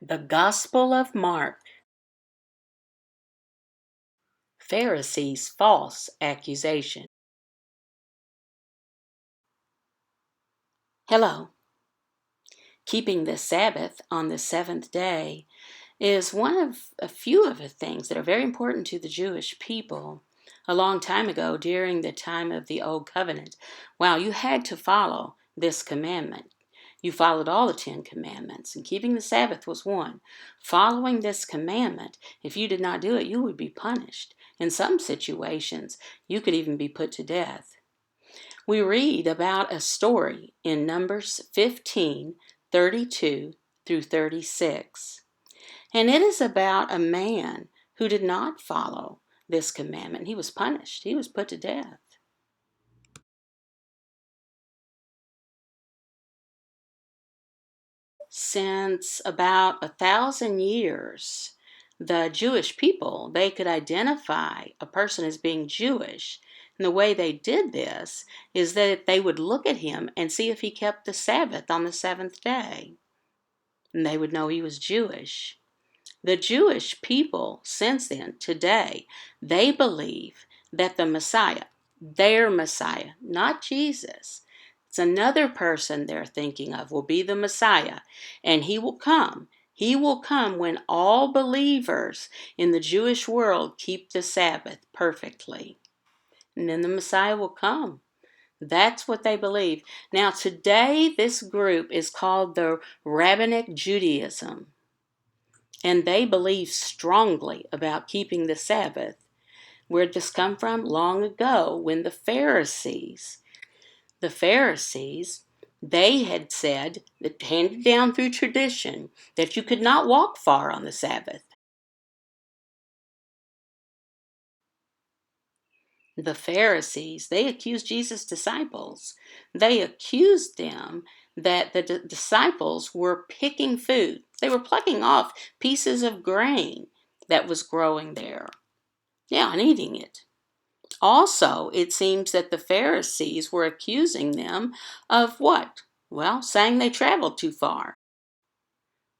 The Gospel of Mark. Pharisees' false accusation. Hello. Keeping the Sabbath on the seventh day is one of a few of the things that are very important to the Jewish people. A long time ago, during the time of the Old Covenant, you had to follow this commandment. You followed all the 10 commandments, and keeping the Sabbath was one. Following this commandment, if you did not do it, you would be punished. In some situations, you could even be put to death. We read about a story in Numbers 15:32 through 36. And it is about a man who did not follow this commandment. He was punished. He was put to death. Since about 1,000 years, the Jewish people, they could identify a person as being Jewish. And the way they did this is that they would look at him and see if he kept the Sabbath on the seventh day. And they would know he was Jewish. The Jewish people, since then, today, they believe that the Messiah, their Messiah, not Jesus, it's another person they're thinking of, will be the Messiah, and he will come. He will come when all believers in the Jewish world keep the Sabbath perfectly. And then the Messiah will come. That's what they believe. Now, today, this group is called the Rabbinic Judaism. And they believe strongly about keeping the Sabbath. Where did this come from? Long ago, when the Pharisees, they had said, that handed down through tradition, that you could not walk far on the Sabbath. The Pharisees, they accused Jesus' disciples. They accused them that the disciples were picking food. They were plucking off pieces of grain that was growing there. Yeah, and eating it. Also, it seems that the Pharisees were accusing them of what? Well, saying they traveled too far.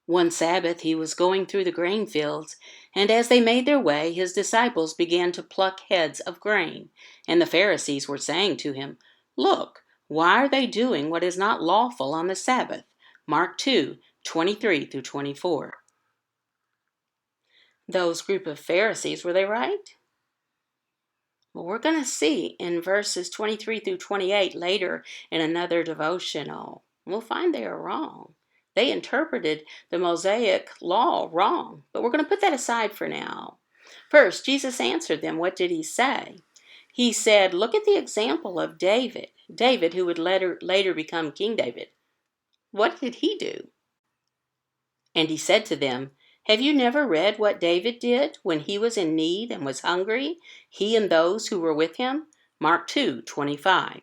One Sabbath he was going through the grain fields, and as they made their way, his disciples began to pluck heads of grain. And the Pharisees were saying to him, "Look, why are they doing what is not lawful on the Sabbath?" Mark 2:23 through 24. Those group of Pharisees, were they right? Well, we're going to see in verses 23 through 28 later in another devotional. We'll find they are wrong. They interpreted the Mosaic law wrong, but we're going to put that aside for now. First, Jesus answered them. What did he say? He said, look at the example of David. David, who would later become King David. What did he do? And he said to them, have you never read what David did when he was in need and was hungry, he and those who were with him? Mark 2:25.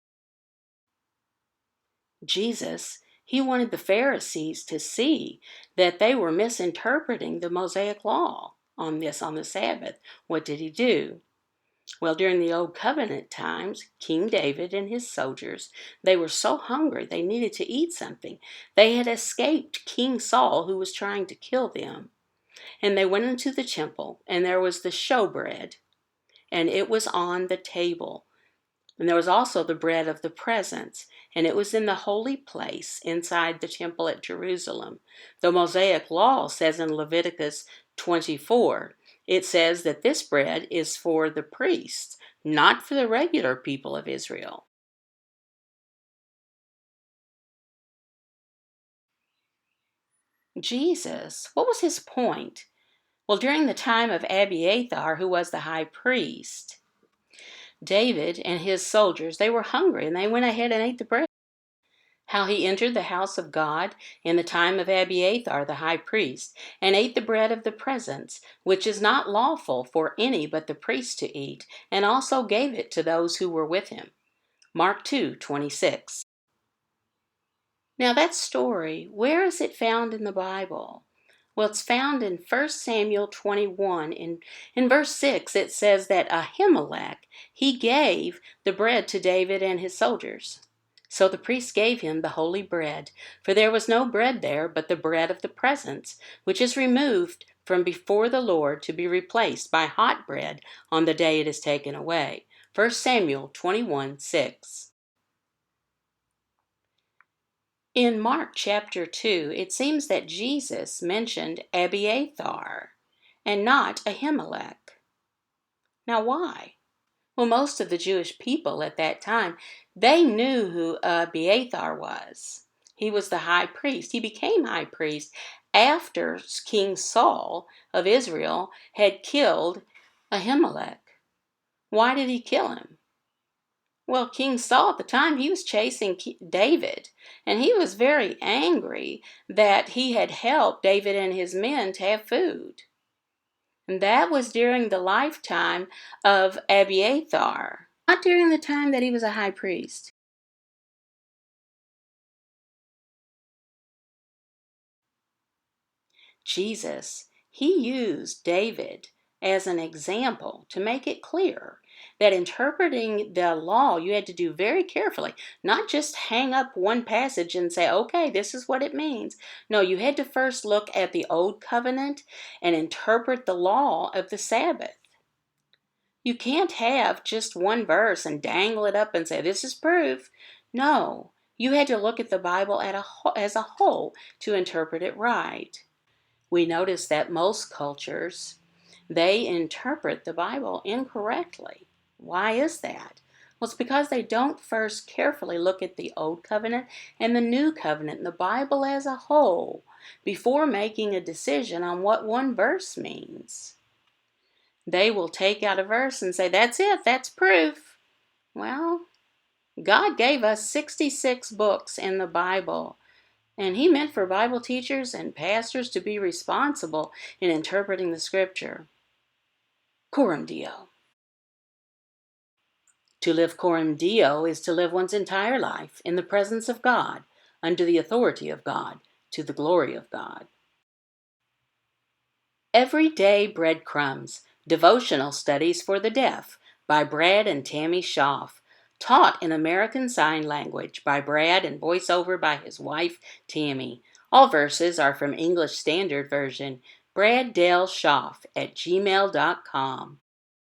Jesus, he wanted the Pharisees to see that they were misinterpreting the Mosaic law on the Sabbath. What did he do? Well, during the Old Covenant times, King David and his soldiers, they were so hungry they needed to eat something. They had escaped King Saul, who was trying to kill them. And they went into the temple, and there was the showbread, and it was on the table. And there was also the bread of the presence, and it was in the holy place inside the temple at Jerusalem. The Mosaic law says in Leviticus 24, it says that this bread is for the priests, not for the regular people of Israel. Jesus, what was his point? Well, during the time of Abiathar, who was the high priest, David and his soldiers, they were hungry and they went ahead and ate the bread. How he entered the house of God in the time of Abiathar, the high priest, and ate the bread of the presence, which is not lawful for any but the priest to eat, and also gave it to those who were with him. Mark 2:26. Now that story, where is it found in the Bible? Well, it's found in 1 Samuel 21. In verse 6, it says that Ahimelech, he gave the bread to David and his soldiers. So the priest gave him the holy bread, for there was no bread there but the bread of the presence, which is removed from before the Lord to be replaced by hot bread on the day it is taken away. 1 Samuel 21:6. In Mark chapter 2, it seems that Jesus mentioned Abiathar and not Ahimelech. Now why? Well, most of the Jewish people at that time, they knew who Abiathar was. He was the high priest. He became high priest after King Saul of Israel had killed Ahimelech. Why did he kill him? Well, King Saul at the time, he was chasing David, and he was very angry that he had helped David and his men to have food. And that was during the lifetime of Abiathar, not during the time that he was a high priest. Jesus, he used David as an example to make it clear that interpreting the law you had to do very carefully, not just hang up one passage and say, okay, this is what it means. No, you had to first look at the old covenant and interpret the law of the Sabbath. You can't have just one verse and dangle it up and say, this is proof. No, you had to look at the Bible as a whole to interpret it right. We notice that most cultures, they interpret the Bible incorrectly. Why is that? Well, it's because they don't first carefully look at the Old Covenant and the New Covenant and the Bible as a whole before making a decision on what one verse means. They will take out a verse and say, that's it, that's proof. Well, God gave us 66 books in the Bible. And he meant for Bible teachers and pastors to be responsible in interpreting the scripture. Coram Deo. To live coram Deo is to live one's entire life in the presence of God, under the authority of God, to the glory of God. Everyday Breadcrumbs, Devotional Studies for the Deaf by Brad and Tammy Schaaf. Taught in American Sign Language by Brad and voiceover by his wife, Tammy. All verses are from English Standard Version. BradDaleSchaaf at gmail.com.